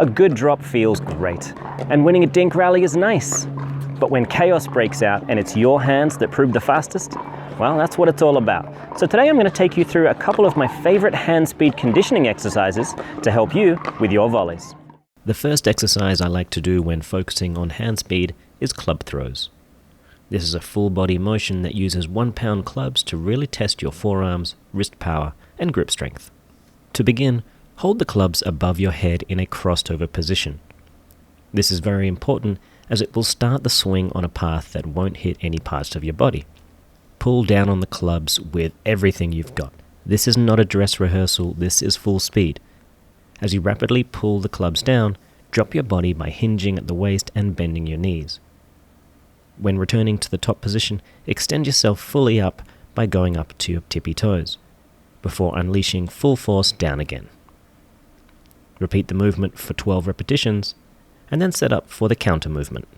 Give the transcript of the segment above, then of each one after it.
A good drop feels great, and winning a dink rally is nice. But when chaos breaks out and it's your hands that prove the fastest, well, that's what it's all about. So today I'm going to take you through a couple of my favorite hand speed conditioning exercises to help you with your volleys. The first exercise I like to do when focusing on hand speed is club throws. This is a full body motion that uses 1 pound clubs to really test your forearms, wrist power, and grip strength. To begin, hold the clubs above your head in a crossed over position. This is very important as it will start the swing on a path that won't hit any parts of your body. Pull down on the clubs with everything you've got. This is not a dress rehearsal, this is full speed. As you rapidly pull the clubs down, drop your body by hinging at the waist and bending your knees. When returning to the top position, extend yourself fully up by going up to your tippy toes, before unleashing full force down again. Repeat the movement for 12 repetitions, and then set up for the counter movement.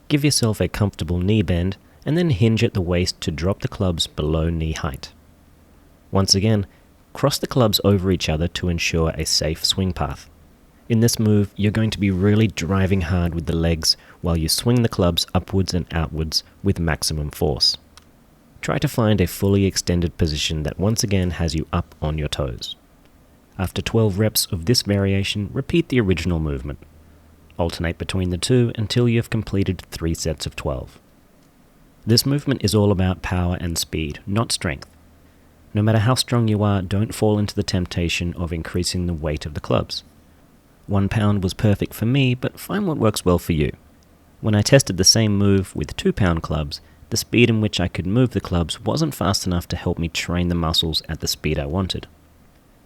Give yourself a comfortable knee bend, and then hinge at the waist to drop the clubs below knee height. Once again, cross the clubs over each other to ensure a safe swing path. In this move, you're going to be really driving hard with the legs while you swing the clubs upwards and outwards with maximum force. Try to find a fully extended position that once again has you up on your toes. After 12 reps of this variation, repeat the original movement. Alternate between the two until you have completed 3 sets of 12. This movement is all about power and speed, not strength. No matter how strong you are, don't fall into the temptation of increasing the weight of the clubs. 1 pound was perfect for me, but find what works well for you. When I tested the same move with 2 pound clubs, the speed in which I could move the clubs wasn't fast enough to help me train the muscles at the speed I wanted.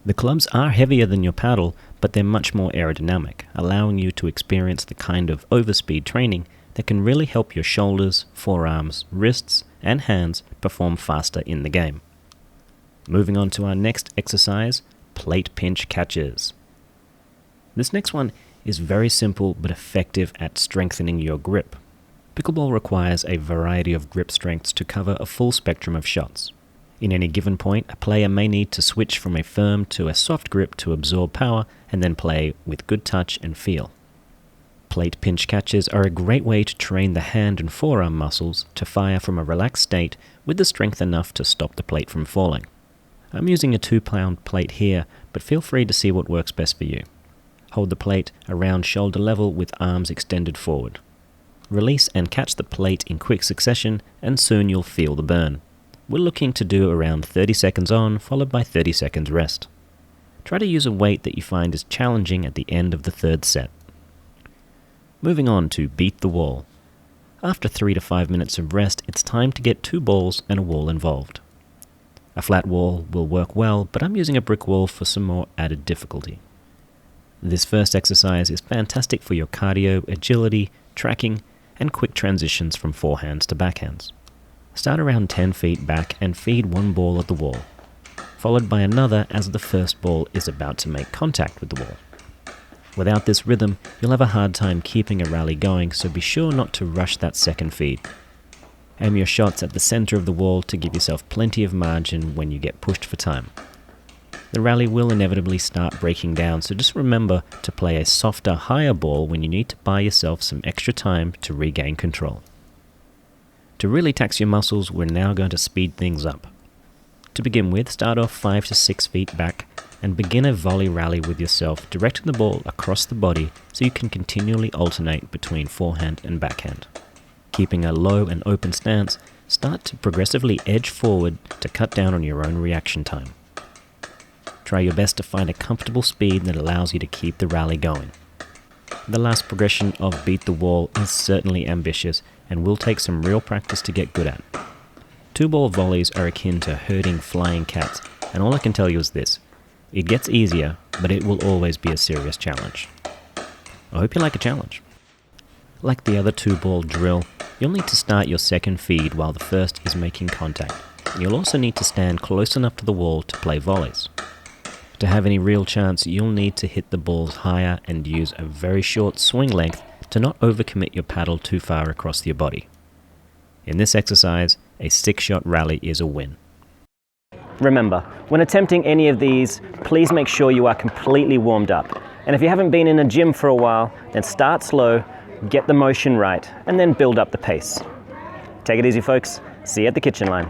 The clubs are heavier than your paddle, but they're much more aerodynamic, allowing you to experience the kind of overspeed training that can really help your shoulders, forearms, wrists, and hands perform faster in the game. Moving on to our next exercise, plate pinch catches. This next one is very simple but effective at strengthening your grip. Pickleball requires a variety of grip strengths to cover a full spectrum of shots. In any given point, a player may need to switch from a firm to a soft grip to absorb power and then play with good touch and feel. Plate pinch catches are a great way to train the hand and forearm muscles to fire from a relaxed state with the strength enough to stop the plate from falling. I'm using a 2 pound plate here, but feel free to see what works best for you. Hold the plate around shoulder level with arms extended forward. Release and catch the plate in quick succession, and soon you'll feel the burn. We're looking to do around 30 seconds on, followed by 30 seconds rest. Try to use a weight that you find is challenging at the end of the 3rd set. Moving on to beat the wall. After 3 to 5 minutes of rest, it's time to get 2 balls and a wall involved. A flat wall will work well, but I'm using a brick wall for some more added difficulty. This first exercise is fantastic for your cardio, agility, tracking, and quick transitions from forehands to backhands. Start around 10 feet back and feed 1 ball at the wall, followed by another as the first ball is about to make contact with the wall. Without this rhythm, you'll have a hard time keeping a rally going, so be sure not to rush that second feed. Aim your shots at the center of the wall to give yourself plenty of margin when you get pushed for time. The rally will inevitably start breaking down, so just remember to play a softer, higher ball when you need to buy yourself some extra time to regain control. To really tax your muscles, we're now going to speed things up. To begin with, start off 5 to 6 feet back and begin a volley rally with yourself, directing the ball across the body so you can continually alternate between forehand and backhand. Keeping a low and open stance, start to progressively edge forward to cut down on your own reaction time. Try your best to find a comfortable speed that allows you to keep the rally going. The last progression of Beat the Wall is certainly ambitious and will take some real practice to get good at. 2-ball volleys are akin to herding flying cats, and all I can tell you is this: it gets easier, but it will always be a serious challenge. I hope you like a challenge. Like the other 2-ball drill, you'll need to start your second feed while the first is making contact. You'll also need to stand close enough to the wall to play volleys. To have any real chance, you'll need to hit the balls higher and use a very short swing length to not overcommit your paddle too far across your body. In this exercise, a 6-shot rally is a win. Remember, when attempting any of these, please make sure you are completely warmed up. And if you haven't been in a gym for a while, then start slow, get the motion right, and then build up the pace. Take it easy, folks. See you at the kitchen line.